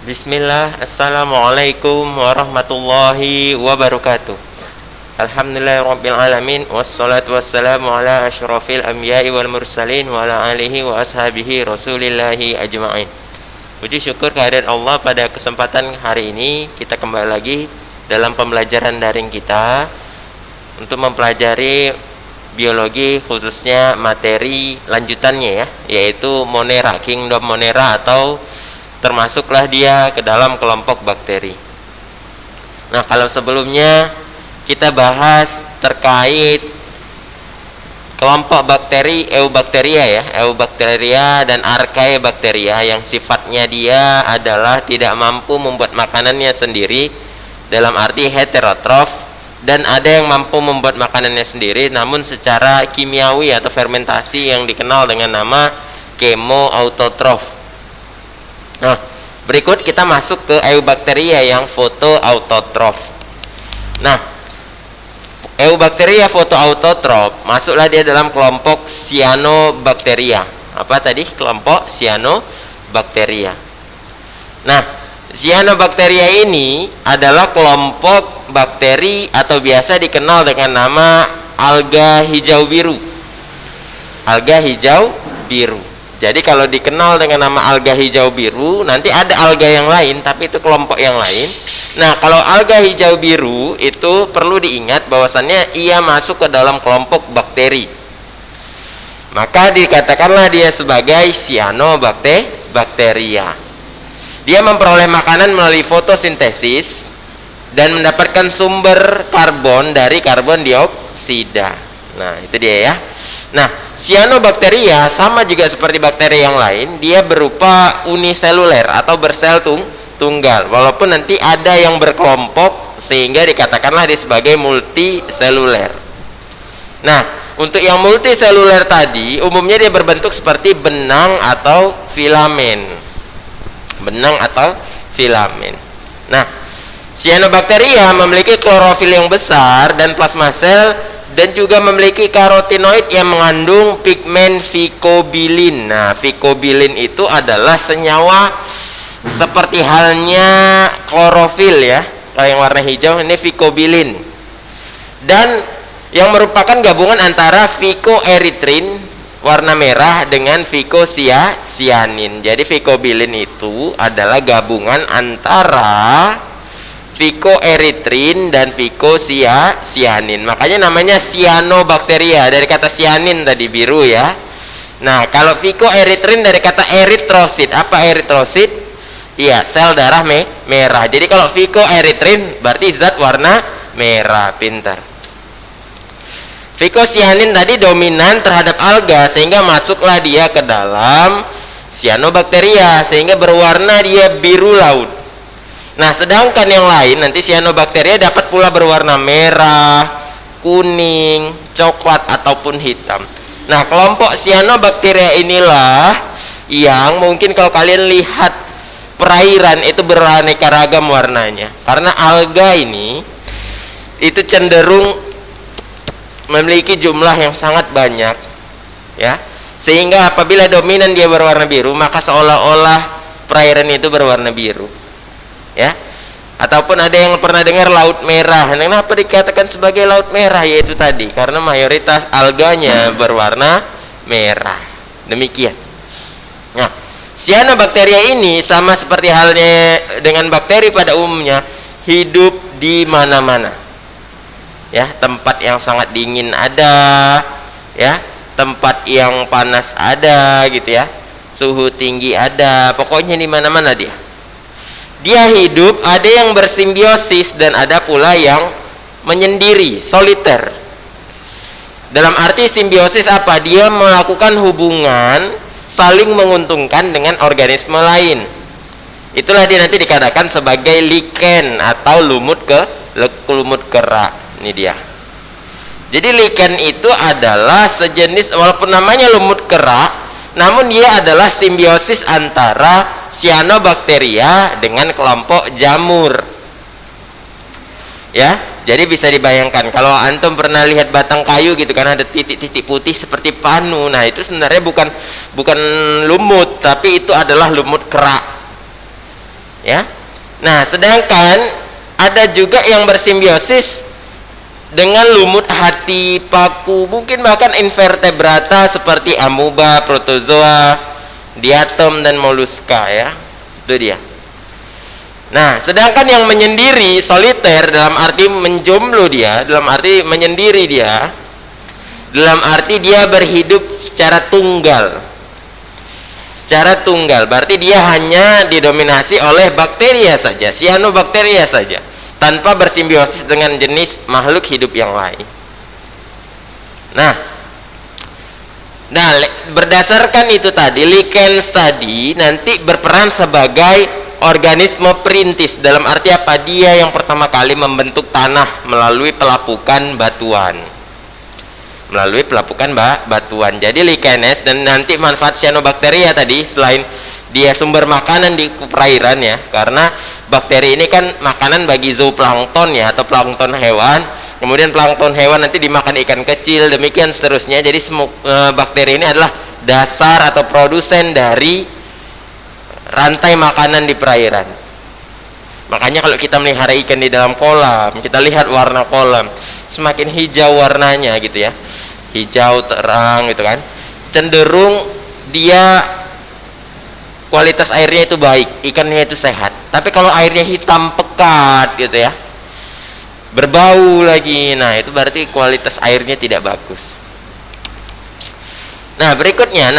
Bismillah, Assalamualaikum warahmatullahi wabarakatuh. Alhamdulillahirrabbilalamin. Wassalatu wassalamu ala asyrafil anbiya'i wal mursalin wa ala alihi wa ashabihi rasulillahi ajma'in. Puji syukur kehadirat Allah, pada kesempatan hari ini kita kembali lagi dalam pembelajaran daring kita untuk mempelajari biologi, khususnya materi lanjutannya, yaitu Monera, Kingdom Monera, atau termasuklah dia ke dalam kelompok bakteri. Nah, kalau sebelumnya kita bahas terkait kelompok bakteri Eubacteria Eubacteria dan Archaebacteria, yang sifatnya dia adalah tidak mampu membuat makanannya sendiri dalam arti heterotrof, dan ada yang mampu membuat makanannya sendiri namun secara kimiawi atau fermentasi yang dikenal dengan nama chemoautotrof. Nah, berikut kita masuk ke Eubacteria yang fotoautotrof. Nah, Eubacteria fotoautotrof masuklah dia dalam kelompok Cyanobacteria. Apa tadi? Kelompok Cyanobacteria. Nah, Cyanobacteria ini adalah kelompok bakteri atau biasa dikenal dengan nama alga hijau biru. Alga hijau biru. Jadi kalau dikenal dengan nama alga hijau biru, nanti ada alga yang lain, tapi itu kelompok yang lain. Nah, kalau alga hijau biru itu perlu diingat bahwasannya ia masuk ke dalam kelompok bakteri. Maka dikatakanlah dia sebagai Cyanobacteria. Dia memperoleh makanan melalui fotosintesis dan mendapatkan sumber karbon dari karbon dioksida. Nah, itu dia ya. Nah, Cyanobacteria sama juga seperti bakteri yang lain, dia berupa uniseluler atau bersel tunggal. Walaupun nanti ada yang berkelompok sehingga dikatakanlah dia sebagai multiseluler. Nah, untuk yang multiseluler tadi umumnya dia berbentuk seperti benang atau filamen. Benang atau filamen. Nah, Cyanobacteria memiliki klorofil yang besar dan plasma sel, dan juga memiliki karotinoid yang mengandung pigmen vicobilin. Nah, vicobilin itu adalah senyawa seperti halnya klorofil ya. Kalau yang warna hijau ini vicobilin. Dan yang merupakan gabungan antara vicoeritrin warna merah dengan vicocyanin. Jadi vicobilin itu adalah gabungan antara vicoeritrin dan vicocyanin. Makanya namanya Cyanobacteria, dari kata cyanin tadi, biru ya. Nah, kalau vicoeritrin dari kata eritrosit. Apa eritrosit? Iya, sel darah merah. Jadi kalau vicoeritrin berarti zat warna merah. Pintar. Vicocyanin tadi dominan terhadap alga sehingga masuklah dia ke dalam Cyanobacteria sehingga berwarna dia biru laut. Nah, sedangkan yang lain nanti Cyanobacteria dapat pula berwarna merah, kuning, coklat ataupun hitam. Nah, kelompok Cyanobacteria inilah yang mungkin kalau kalian lihat perairan itu beraneka ragam warnanya. Karena alga ini itu cenderung memiliki jumlah yang sangat banyak ya. Sehingga apabila dominan dia berwarna biru, maka seolah-olah perairan itu berwarna biru. Ya, ataupun ada yang pernah dengar laut merah. Kenapa dikatakan sebagai laut merah? Yaitu tadi karena mayoritas alganya berwarna merah. Demikian. Nah, Cyanobacteria ini sama seperti halnya dengan bakteri pada umumnya, hidup di mana-mana. Ya, tempat yang sangat dingin ada, ya, tempat yang panas ada gitu ya. Suhu tinggi ada, pokoknya di mana-mana dia. Dia hidup, ada yang bersimbiosis dan ada pula yang menyendiri, soliter. Dalam arti simbiosis apa? Dia melakukan hubungan saling menguntungkan dengan organisme lain. Itulah dia nanti dikatakan sebagai lichen atau lumut kerak. Ini dia. Jadi lichen itu adalah sejenis, walaupun namanya lumut kerak, namun dia adalah simbiosis antara Cyanobacteria dengan kelompok jamur. Ya, jadi bisa dibayangkan kalau antum pernah lihat batang kayu gitu kan, ada titik-titik putih seperti panu. Nah, itu sebenarnya bukan lumut, tapi itu adalah lumut kerak. ya. Nah, sedangkan ada juga yang bersimbiosis dengan lumut hati, paku, mungkin bahkan invertebrata seperti amoeba, protozoa, diatom dan moluska, ya. Itu dia. Nah, sedangkan yang menyendiri, soliter, dalam arti menjomblo dia, dalam arti menyendiri dia, dalam arti dia berhidup secara tunggal. Secara tunggal, berarti dia hanya didominasi oleh bakteria saja, cyanobacteria saja, tanpa bersimbiosis dengan jenis makhluk hidup yang lain. Nah, berdasarkan itu tadi, lichens tadi nanti berperan sebagai organisme perintis. Dalam arti apa? Dia yang pertama kali membentuk tanah melalui pelapukan batuan. Jadi lichens, dan nanti manfaat cyanobacteria tadi, selain dia sumber makanan di perairan, ya, karena bakteri ini kan makanan bagi zooplankton, ya, atau plankton hewan. Kemudian plankton hewan nanti dimakan ikan kecil, demikian seterusnya. Jadi bakteri ini adalah dasar atau produsen dari rantai makanan di perairan. Makanya kalau kita melihara ikan di dalam kolam, kita lihat warna kolam, semakin hijau warnanya gitu, ya, hijau terang gitu kan, cenderung dia kualitas airnya itu baik, ikannya itu sehat. Tapi kalau airnya hitam pekat gitu, ya, berbau lagi, nah itu berarti kualitas airnya tidak bagus. Nah, berikutnya,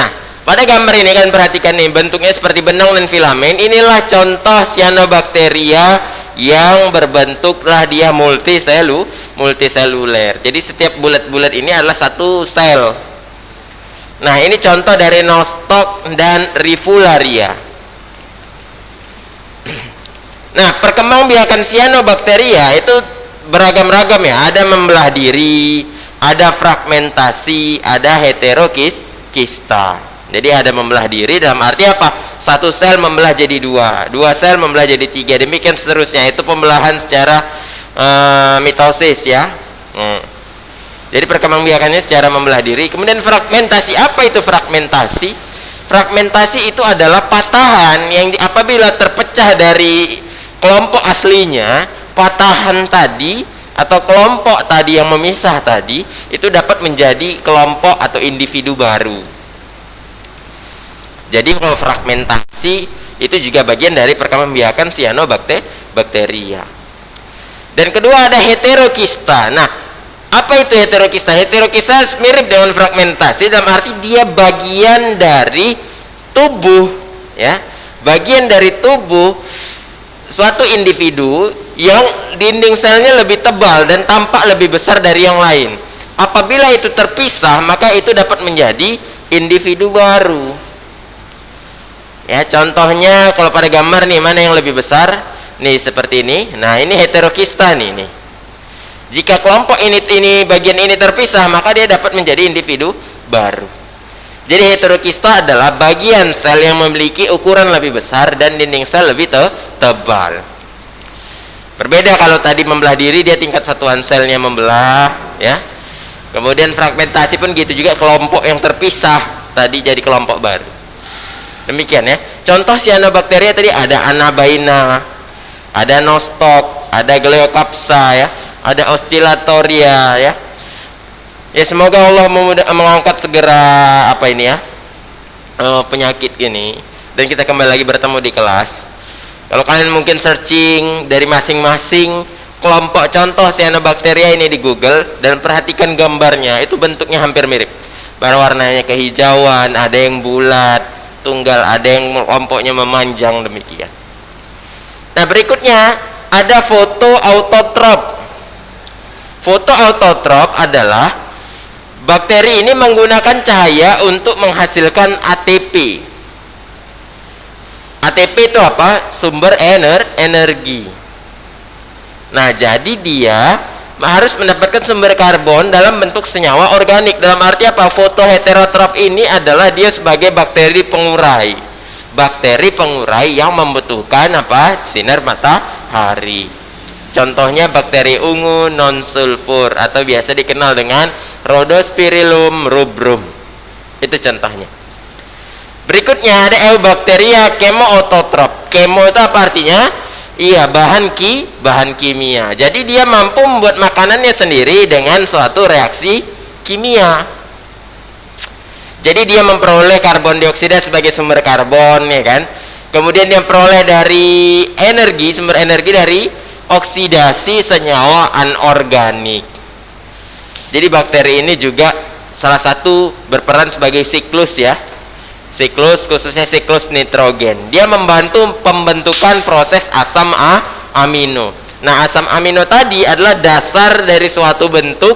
pada gambar ini kalian perhatikan nih, bentuknya seperti benang dan filamen. Inilah contoh cyanobacteria yang berbentuklah dia multiseluler. Jadi setiap bulat-bulat ini adalah satu sel. Nah, ini contoh dari Nostoc dan Rivularia. Nah, perkembangbiakan cyanobacteria itu beragam-ragam, ya. Ada membelah diri, ada fragmentasi, ada heterokista. Jadi ada membelah diri dalam arti apa? Satu sel membelah jadi dua sel membelah jadi tiga, demikian seterusnya. Itu pembelahan secara mitosis, ya. Jadi perkembangbiakannya secara membelah diri. Kemudian fragmentasi. Apa itu fragmentasi? Fragmentasi itu adalah patahan yang apabila terpecah dari kelompok aslinya, patahan tadi atau kelompok tadi yang memisah tadi itu dapat menjadi kelompok atau individu baru. Jadi kalau fragmentasi itu juga bagian dari perkembangbiakan cyanobacteria. Dan kedua ada heterokista. Nah, apa itu heterokista? Heterokista mirip dengan fragmentasi dalam arti dia bagian dari tubuh, ya. Bagian dari tubuh suatu individu yang dinding selnya lebih tebal dan tampak lebih besar dari yang lain. Apabila itu terpisah, maka itu dapat menjadi individu baru. Ya, contohnya kalau pada gambar nih, mana yang lebih besar? Nih seperti ini. Nah, ini heterokista nih. Jika kelompok ini bagian ini terpisah, maka dia dapat menjadi individu baru. Jadi heterokista adalah bagian sel yang memiliki ukuran lebih besar dan dinding sel lebih tebal. Berbeda kalau tadi membelah diri, dia tingkat satuan selnya membelah, ya. Kemudian fragmentasi pun gitu juga, kelompok yang terpisah tadi jadi kelompok baru. Demikian, ya. Contoh cyanobacteria tadi ada Anabaina, ada Nostoc, ada Gleocapsa, ya, ada Oscillatoria, ya. Ya, semoga Allah mengangkat segera penyakit ini, dan kita kembali lagi bertemu di kelas. Kalau kalian mungkin searching dari masing-masing kelompok contoh cyanobacteria ini di Google dan perhatikan gambarnya, itu bentuknya hampir mirip. Warnanya kehijauan, ada yang bulat tunggal, ada yang kelompoknya memanjang, demikian. Nah, berikutnya ada foto autotrop. Foto autotrop adalah bakteri ini menggunakan cahaya untuk menghasilkan ATP. ATP itu apa? Sumber energi. Nah, jadi dia harus mendapatkan sumber karbon dalam bentuk senyawa organik. Dalam arti apa? Fotoheterotrop ini adalah dia sebagai bakteri pengurai. Bakteri pengurai yang membutuhkan apa? Sinar matahari. Contohnya bakteri ungu non-sulfur atau biasa dikenal dengan Rhodospirillum rubrum. Itu contohnya. Berikutnya ada eubacteria chemoautotrop. Chemo itu apa artinya? Iya, bahan kimia. Jadi dia mampu membuat makanannya sendiri dengan suatu reaksi kimia. Jadi dia memperoleh karbon dioksida sebagai sumber karbon, ya kan? Kemudian dia memperoleh dari sumber energi dari oksidasi senyawa anorganik. Jadi bakteri ini juga salah satu berperan sebagai siklus ya. Siklus, khususnya siklus nitrogen. Dia membantu pembentukan proses asam amino. Nah, asam amino tadi adalah dasar dari suatu bentuk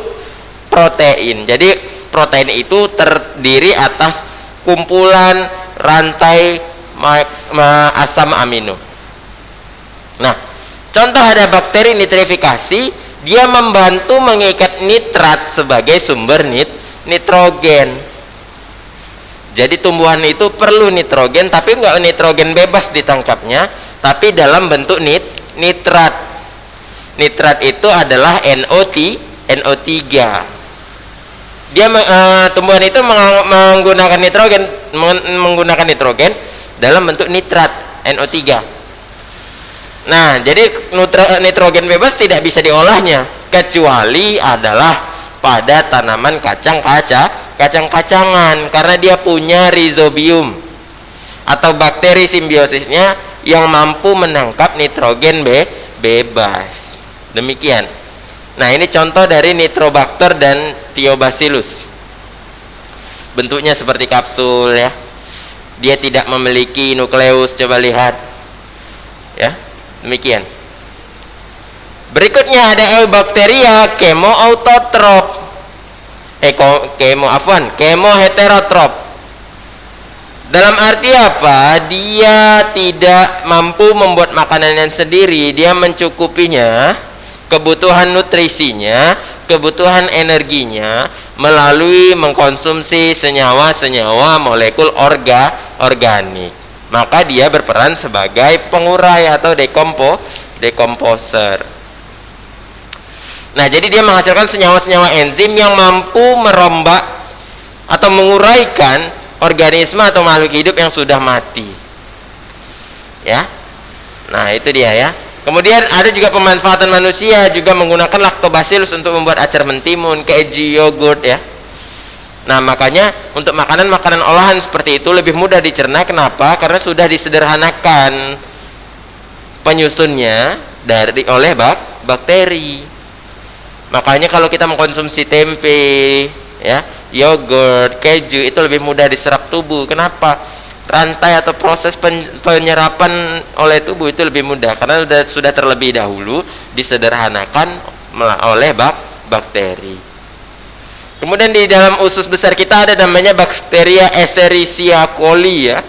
protein. Jadi protein itu terdiri atas kumpulan rantai asam amino. Nah, contoh ada bakteri nitrifikasi, dia membantu mengikat nitrat sebagai sumber nitrogen. Jadi tumbuhan itu perlu nitrogen, tapi enggak nitrogen bebas ditangkapnya, tapi dalam bentuk nitrat. Nitrat itu adalah NO3. Dia tumbuhan itu menggunakan nitrogen dalam bentuk nitrat NO3. Nah, jadi nitrogen bebas tidak bisa diolahnya kecuali adalah pada tanaman kacang-kacangan, karena dia punya rhizobium atau bakteri simbiosisnya yang mampu menangkap nitrogen bebas. Demikian. Nah, ini contoh dari Nitrobacter dan Thiobacillus. Bentuknya seperti kapsul ya. Dia tidak memiliki nukleus, coba lihat. Ya, demikian. Berikutnya ada eubacteria chemoautotrop. Chemoheterotrop. Dalam arti apa? Dia tidak mampu membuat makanannya sendiri, dia mencukupinya kebutuhan nutrisinya, kebutuhan energinya melalui mengkonsumsi senyawa-senyawa molekul organik. Maka dia berperan sebagai pengurai atau dekomposer. Nah, jadi dia menghasilkan senyawa-senyawa enzim yang mampu merombak atau menguraikan organisme atau makhluk hidup yang sudah mati. Ya. Nah, itu dia ya. Kemudian ada juga pemanfaatan manusia juga menggunakan lactobacillus untuk membuat acar mentimun, keju, yogurt ya. Nah, makanya untuk makanan-makanan olahan seperti itu lebih mudah dicerna. Kenapa? Karena sudah disederhanakan penyusunnya oleh bakteri. Makanya kalau kita mengkonsumsi tempe, ya, yogurt, keju itu lebih mudah diserap tubuh. Kenapa? Rantai atau proses penyerapan oleh tubuh itu lebih mudah karena sudah terlebih dahulu disederhanakan oleh bakteri. Kemudian di dalam usus besar kita ada namanya bakteria Escherichia coli ya,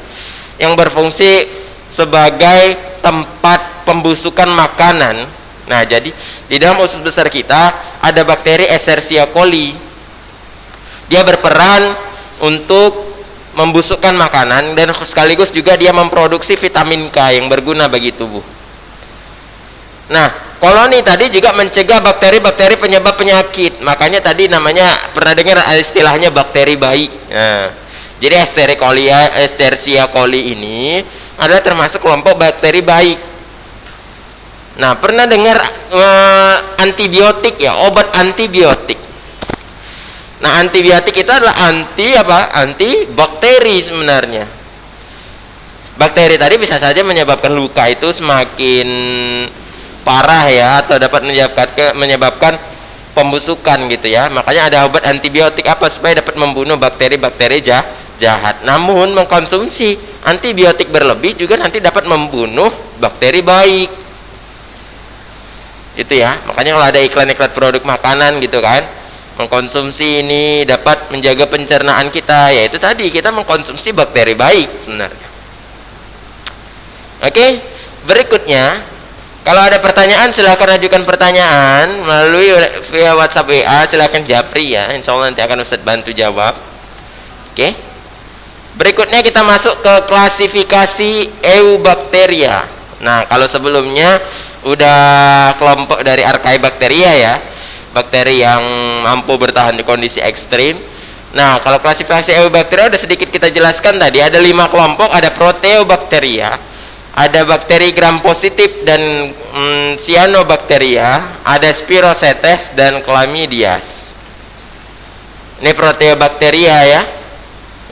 yang berfungsi sebagai tempat pembusukan makanan. Nah, jadi di dalam usus besar kita ada bakteri Escherichia coli. Dia berperan untuk membusukkan makanan dan sekaligus juga dia memproduksi vitamin K yang berguna bagi tubuh. Nah, koloni tadi juga mencegah bakteri-bakteri penyebab penyakit. Makanya tadi namanya pernah dengar istilahnya bakteri bayi. Nah, jadi Escherichia coli ini adalah termasuk kelompok bakteri baik. Nah, pernah dengar antibiotik ya, obat antibiotik. Nah, antibiotik itu adalah anti bakteri sebenarnya. Bakteri tadi bisa saja menyebabkan luka itu semakin parah ya, atau dapat menyebabkan pembusukan gitu ya. Makanya ada obat antibiotik apa supaya dapat membunuh bakteri-bakteri jahat. Namun mengkonsumsi antibiotik berlebih juga nanti dapat membunuh bakteri baik. Itu ya. Makanya kalau ada iklan-iklan produk makanan gitu kan, mengkonsumsi ini dapat menjaga pencernaan kita, yaitu tadi kita mengkonsumsi bakteri baik sebenarnya. Oke, berikutnya kalau ada pertanyaan silahkan ajukan pertanyaan melalui via WhatsApp WA, silahkan japri ya, insya Allah nanti akan Ustadz bantu jawab. Oke, berikutnya kita masuk ke klasifikasi Eubacteria. Nah, kalau sebelumnya udah kelompok dari Archaebacteria ya, bakteri yang mampu bertahan di kondisi ekstrim. Nah, kalau klasifikasi eubakteria udah sedikit kita jelaskan tadi, ada 5 kelompok, ada proteobakteria, ada bakteri gram positif dan cyanobacteria, ada spirochetes dan chlamydias. Ini proteobakteria ya.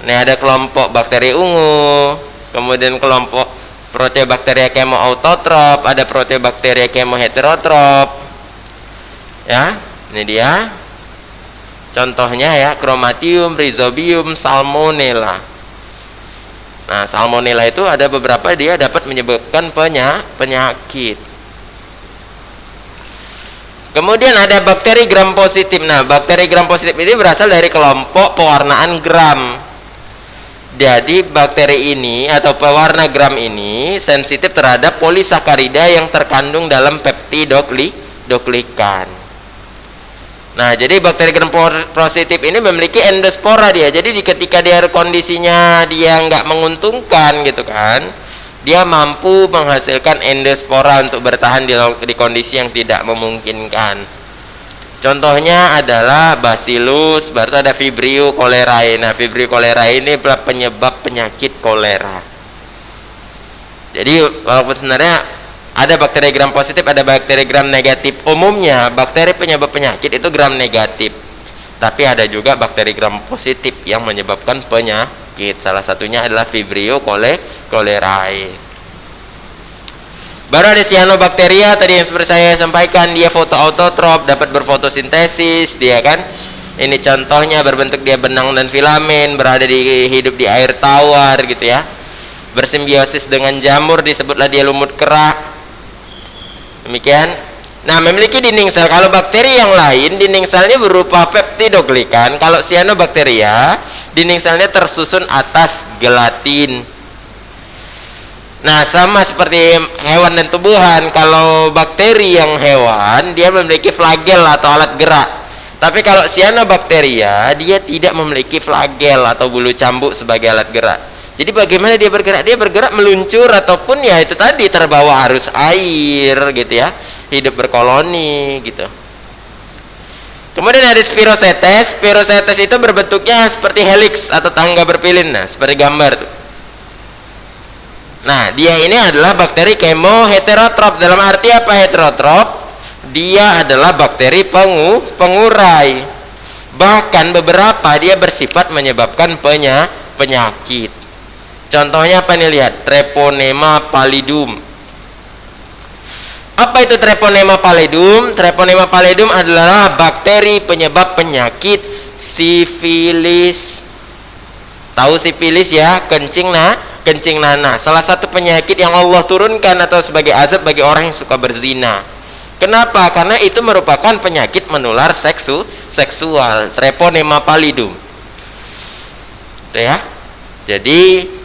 Ini ada kelompok bakteri ungu, kemudian kelompok proteobakteria chemoautotrop, ada proteobakteria chemoheterotrop. Ya, ini dia. Contohnya ya, Chromatium, Rhizobium, Salmonella. Nah, Salmonella itu ada beberapa dia dapat menyebabkan penyakit. Kemudian ada bakteri gram positif. Nah, bakteri gram positif ini berasal dari kelompok pewarnaan gram. Jadi bakteri ini atau pewarna gram ini sensitif terhadap polisakarida yang terkandung dalam peptidoglikan. Nah, jadi bakteri gram positif ini memiliki endospora dia. Jadi ketika dia kondisinya dia nggak menguntungkan gitu kan, dia mampu menghasilkan endospora untuk bertahan di kondisi yang tidak memungkinkan. Contohnya adalah Bacillus, baru ada Vibrio cholerae. Nah, Vibrio cholerae ini penyebab penyakit kolera. Jadi walaupun sebenarnya ada bakteri gram positif, ada bakteri gram negatif. Umumnya bakteri penyebab penyakit itu gram negatif. Tapi ada juga bakteri gram positif yang menyebabkan penyakit. Salah satunya adalah Vibrio cholerae. Baru ada cyanobacteria tadi yang seperti saya sampaikan, dia fotoautotrop, dapat berfotosintesis, dia kan. Ini contohnya berbentuk dia benang dan filamen, hidup di air tawar gitu ya. Bersimbiosis dengan jamur, disebutlah dia lumut kerak. Demikian. Nah, memiliki dinding sel. Kalau bakteri yang lain dinding selnya berupa peptidoglikan. Kalau cyanobacteria dinding selnya tersusun atas gelatin. Nah, sama seperti hewan dan tumbuhan, kalau bakteri yang hewan dia memiliki flagel atau alat gerak. Tapi kalau cyanobacteria dia tidak memiliki flagel atau bulu cambuk sebagai alat gerak. Jadi bagaimana dia bergerak? Dia bergerak meluncur ataupun ya itu tadi terbawa arus air gitu ya. Hidup berkoloni gitu. Kemudian ada spirochetes. Spirochetes itu berbentuknya seperti helix atau tangga berpilin. Nah, seperti gambar tuh. Nah, dia ini adalah bakteri chemoheterotrop. Dalam arti apa heterotrop? Dia adalah bakteri pengurai. Bahkan beberapa dia bersifat menyebabkan penyakit. Contohnya apa nih, lihat, Treponema pallidum. Apa itu Treponema pallidum? Treponema pallidum adalah bakteri penyebab penyakit sifilis. Tahu sifilis ya, kencing nanah. Salah satu penyakit yang Allah turunkan atau sebagai azab bagi orang yang suka berzina. Kenapa? Karena itu merupakan penyakit menular seksual. Treponema pallidum. Tuh ya. Jadi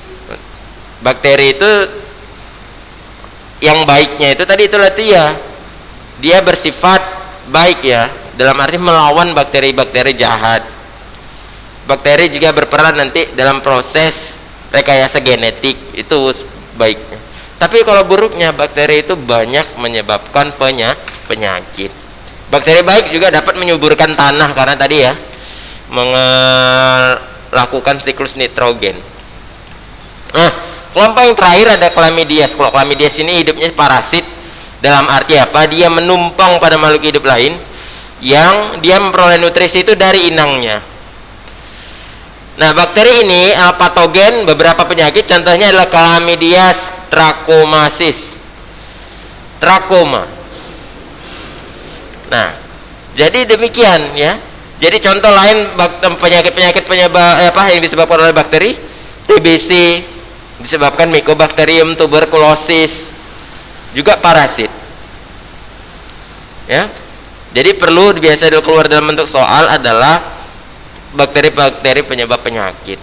bakteri itu yang baiknya itu tadi itulah dia bersifat baik ya, dalam arti melawan bakteri-bakteri jahat. Bakteri juga berperan nanti dalam proses rekayasa genetik, itu baiknya. Tapi kalau buruknya, bakteri itu banyak menyebabkan penyakit. Bakteri baik juga dapat menyuburkan tanah karena tadi ya melakukan siklus nitrogen. Nah, kelompok yang terakhir ada chlamydias. Kalau chlamydias ini hidupnya parasit, dalam arti apa? Dia menumpang pada makhluk hidup lain yang dia memperoleh nutrisi itu dari inangnya. Nah, bakteri ini patogen beberapa penyakit, contohnya adalah Chlamydias trachomatis. Trachoma. Nah, jadi demikian ya. Jadi contoh lain penyakit penyebab yang disebabkan oleh bakteri, TBC disebabkan Mycobacterium tuberculosis, juga parasit. Ya. Jadi perlu biasa keluar dalam bentuk soal adalah bakteri-bakteri penyebab penyakit.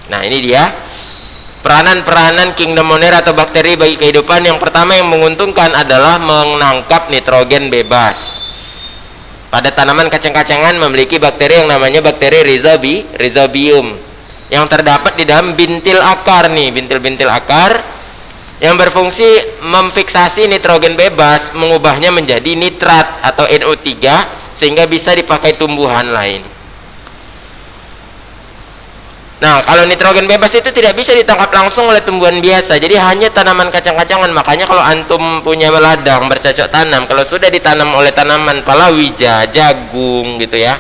Nah, ini dia peranan-peranan kingdom monera atau bakteri bagi kehidupan. Yang pertama yang menguntungkan adalah menangkap nitrogen bebas. Pada tanaman kacang-kacangan memiliki bakteri yang namanya bakteri Rhizobium yang terdapat di dalam bintil akar nih, bintil-bintil akar yang berfungsi memfiksasi nitrogen bebas, mengubahnya menjadi nitrat atau NO3 sehingga bisa dipakai tumbuhan lain. Nah, kalau nitrogen bebas itu tidak bisa ditangkap langsung oleh tumbuhan biasa, jadi hanya tanaman kacang-kacangan. Makanya kalau antum punya ladang bercocok tanam, kalau sudah ditanam oleh tanaman palawija, jagung gitu ya,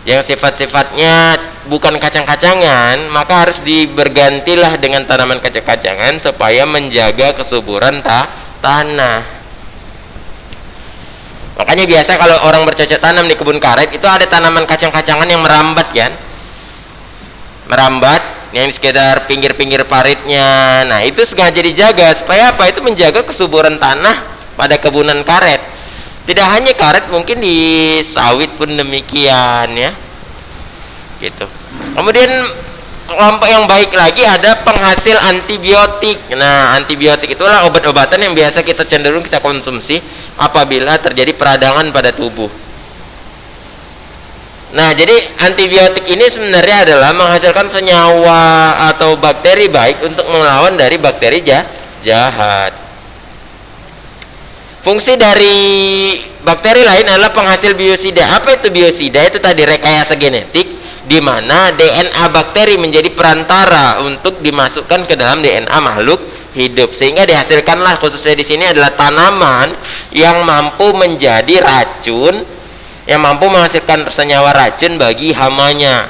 yang sifat-sifatnya bukan kacang-kacangan, maka harus bergantilah dengan tanaman kacang-kacangan supaya menjaga kesuburan tanah. Makanya biasa kalau orang bercocok tanam di kebun karet itu ada tanaman kacang-kacangan yang merambat kan, merambat yang di sekitar pinggir-pinggir paritnya. Nah, itu sengaja dijaga supaya apa? Itu menjaga kesuburan tanah pada kebunan karet. Tidak hanya karet, mungkin di sawit pun demikian ya. Gitu. Kemudian kelompok yang baik lagi ada penghasil antibiotik. Nah, antibiotik itulah obat-obatan yang biasa kita cenderung kita konsumsi apabila terjadi peradangan pada tubuh. Nah, jadi antibiotik ini sebenarnya adalah menghasilkan senyawa atau bakteri baik untuk melawan dari bakteri jahat. Fungsi dari bakteri lain adalah penghasil biosida. Apa itu biosida? Itu tadi rekayasa genetik, di mana DNA bakteri menjadi perantara untuk dimasukkan ke dalam DNA makhluk hidup, sehingga dihasilkanlah khususnya di sini adalah tanaman yang mampu menjadi racun, yang mampu menghasilkan senyawa racun bagi hamanya.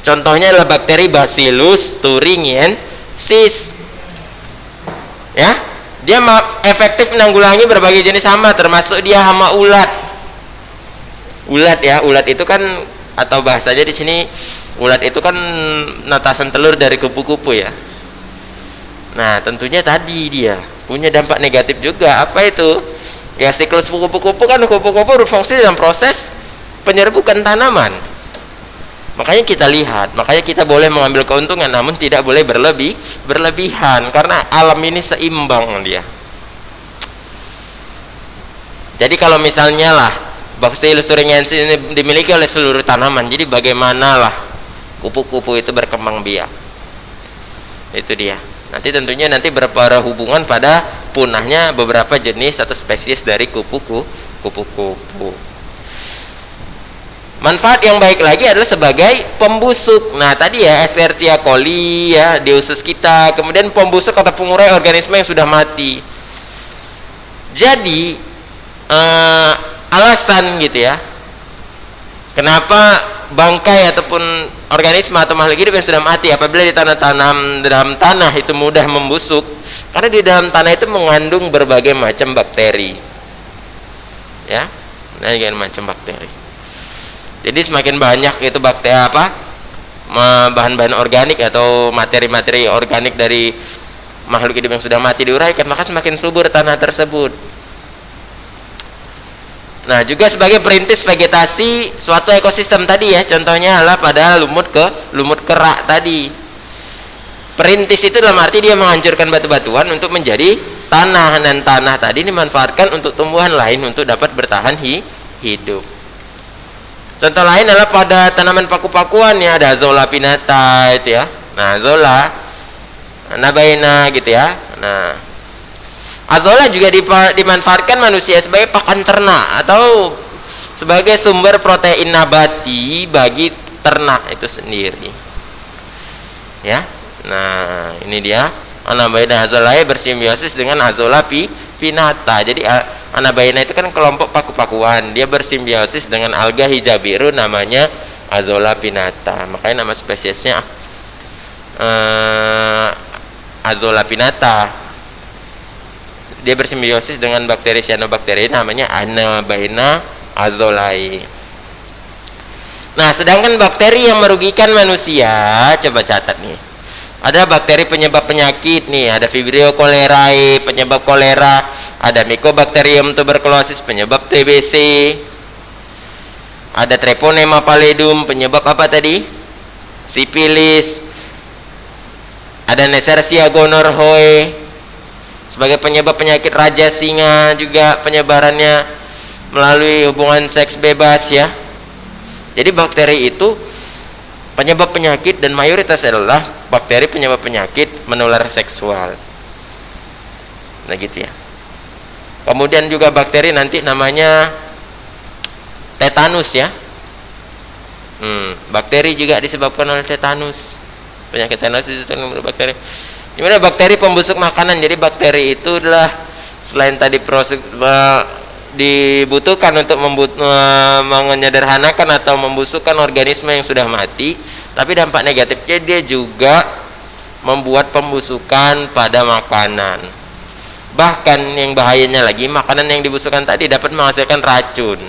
Contohnya adalah bakteri Bacillus thuringiensis. Ya, dia efektif menanggulangi berbagai jenis hama, termasuk dia hama ulat. Ulat ya, ulat itu kan, atau bahasanya di sini ulat itu kan natasan telur dari kupu-kupu ya. Nah, tentunya tadi dia punya dampak negatif juga. Apa itu? Ya, siklus kupu-kupu kan, kupu-kupu berfungsi dalam proses penyerbukan tanaman. Makanya kita lihat, makanya kita boleh mengambil keuntungan, namun tidak boleh berlebihan, karena alam ini seimbang dia. Jadi kalau misalnya lah Bacillus thuringiensis ini dimiliki oleh seluruh tanaman, jadi bagaimanalah kupu-kupu itu berkembang biak? Itu dia. Nanti tentunya berhubungan pada punahnya beberapa jenis atau spesies dari kupu-kupu. Manfaat yang baik lagi adalah sebagai pembusuk. Nah, tadi ya Escherichia coli ya di usus kita, kemudian pembusuk atau pengurai organisme yang sudah mati. Jadi alasan gitu ya, kenapa bangkai ataupun organisme atau makhluk hidup yang sudah mati apabila ditanam dalam tanah itu mudah membusuk, karena di dalam tanah itu mengandung berbagai macam bakteri ya, berbagai macam bakteri. Jadi semakin banyak itu bakteri bahan-bahan organik atau materi-materi organik dari makhluk hidup yang sudah mati diuraikan, maka semakin subur tanah tersebut. Nah, juga sebagai perintis vegetasi suatu ekosistem tadi ya, contohnya adalah pada lumut kerak tadi. Perintis itu dalam arti dia menghancurkan batu-batuan untuk menjadi tanah, dan tanah tadi dimanfaatkan untuk tumbuhan lain untuk dapat bertahan hidup. Contoh lain adalah pada tanaman paku-pakuan ya, ada Azolla pinnata itu ya. Nah, Azolla nabaina gitu ya. Nah, Azolla juga dimanfaatkan manusia sebagai pakan ternak atau sebagai sumber protein nabati bagi ternak itu sendiri. Ya. Nah, ini dia. Anabaina Azollae bersimbiosis dengan Azolla pinnata. Jadi Anabaina itu kan kelompok paku-pakuan, dia bersimbiosis dengan alga hijau biru namanya Azolla pinnata. Makanya nama spesiesnya Azolla pinnata. Dia bersimbiosis dengan bakteri cyanobacteria namanya Anabaina azollae. Nah, sedangkan bakteri yang merugikan manusia, coba catat nih. Ada bakteri penyebab penyakit nih, ada Vibrio cholerae penyebab kolera, ada Mycobacterium tuberculosis penyebab TBC, ada Treponema pallidum penyebab apa tadi? Sipilis, ada Neisseria gonorrhoeae sebagai penyebab penyakit raja singa, juga penyebarannya melalui hubungan seks bebas ya. Jadi bakteri itu penyebab penyakit, dan mayoritas adalah bakteri penyebab penyakit menular seksual. Nah gitu ya. Kemudian juga bakteri nanti namanya tetanus ya. Bakteri juga disebabkan oleh tetanus. penyakit thalassemia bakteri. Gimana bakteri pembusuk makanan? Jadi bakteri itu adalah selain tadi proses dibutuhkan untuk menyederhanakan atau membusukkan organisme yang sudah mati, tapi dampak negatifnya dia juga membuat pembusukan pada makanan. Bahkan yang bahayanya lagi, makanan yang dibusukkan tadi dapat menghasilkan racun.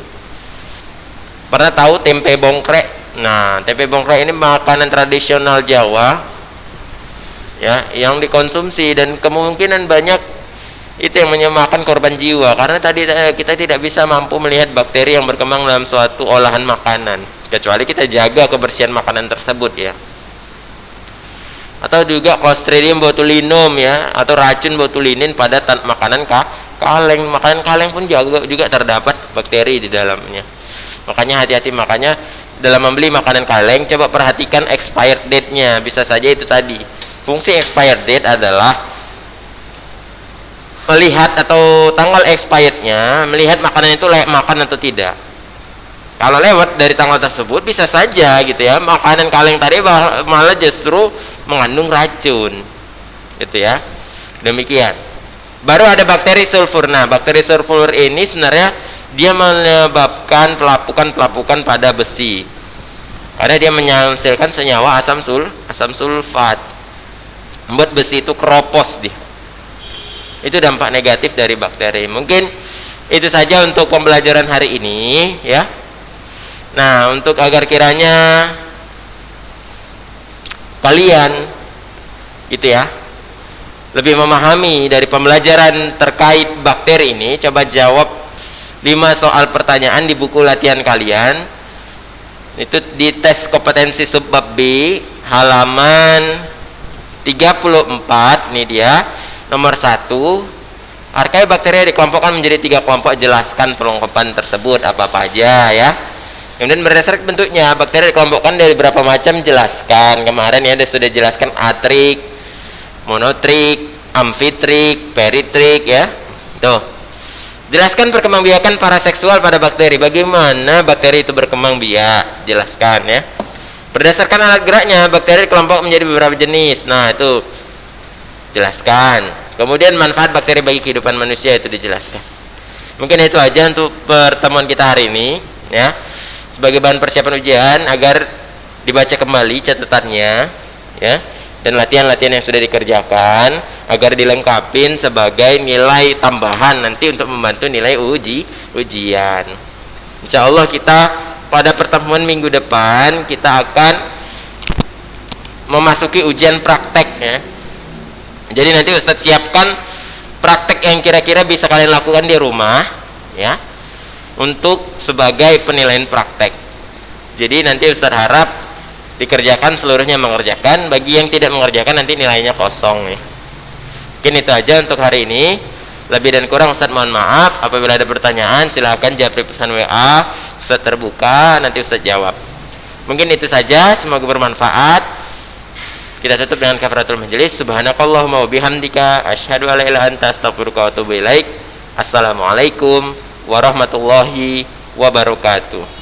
Pernah tahu tempe bongkrek? Nah, tempe bongkrek ini makanan tradisional Jawa ya, yang dikonsumsi, dan kemungkinan banyak itu yang menyebabkan korban jiwa, karena tadi kita tidak bisa mampu melihat bakteri yang berkembang dalam suatu olahan makanan, kecuali kita jaga kebersihan makanan tersebut ya. Atau juga Clostridium botulinum ya, atau racun botulinin pada makanan kaleng. Makanan kaleng pun juga terdapat bakteri di dalamnya. Makanya hati-hati, makanya dalam membeli makanan kaleng coba perhatikan expired date-nya. Bisa saja itu tadi. Fungsi expired date adalah melihat, atau tanggal expirednya, melihat makanan itu layak makan atau tidak. Kalau lewat dari tanggal tersebut, bisa saja gitu ya, makanan kaleng tadi malah justru mengandung racun gitu ya. Demikian. Baru ada bakteri sulfur. Nah, bakteri sulfur ini sebenarnya dia menyebabkan pelapukan pada besi, karena dia menghasilkan senyawa asam sulfat, membuat besi itu keropos dia. Itu dampak negatif dari bakteri. Mungkin itu saja untuk pembelajaran hari ini ya. Nah, untuk agar kiranya kalian gitu ya lebih memahami dari pembelajaran terkait bakteri ini, coba jawab 5 soal pertanyaan di buku latihan kalian. Itu di tes kompetensi subbab B halaman 34. Nih dia nomor 1, arkai bakteri dikelompokkan menjadi 3 kelompok, jelaskan perlengkapan tersebut apa-apa aja ya. Kemudian berdasarkan bentuknya, bakteri dikelompokkan dari berapa macam, jelaskan. Kemarin ya sudah jelaskan atrik, monotrik, amfitrik, peritrik ya. Tuh. Jelaskan perkembangbiakan paraseksual pada bakteri. Bagaimana bakteri itu berkembang biak? Jelaskan ya. Berdasarkan alat geraknya, bakteri dikelompok menjadi beberapa jenis. Nah, itu jelaskan. Kemudian manfaat bakteri bagi kehidupan manusia itu dijelaskan. Mungkin itu aja untuk pertemuan kita hari ini ya. Sebagai bahan persiapan ujian, agar dibaca kembali catatannya ya, dan latihan-latihan yang sudah dikerjakan agar dilengkapin sebagai nilai tambahan nanti untuk membantu nilai ujian. Insya Allah kita pada pertemuan minggu depan kita akan memasuki ujian praktek ya. Jadi nanti Ustadz siapkan praktek yang kira-kira bisa kalian lakukan di rumah ya, untuk sebagai penilaian praktek. Jadi nanti Ustadz harap dikerjakan seluruhnya, mengerjakan. Bagi yang tidak mengerjakan nanti nilainya kosong ya. Mungkin itu aja untuk hari ini. Lebih dan kurang Ustadz mohon maaf. Apabila ada pertanyaan silahkan japri pesan WA, Ustadz terbuka, nanti Ustadz jawab. Mungkin itu saja, semoga bermanfaat. Kita tutup dengan kafaratul majelis. Subhanakallahumma wa bihamdika asyhadu an la ilaha illa anta astaghfiruka wa atubu ilaik. Assalamualaikum warahmatullahi wabarakatuh.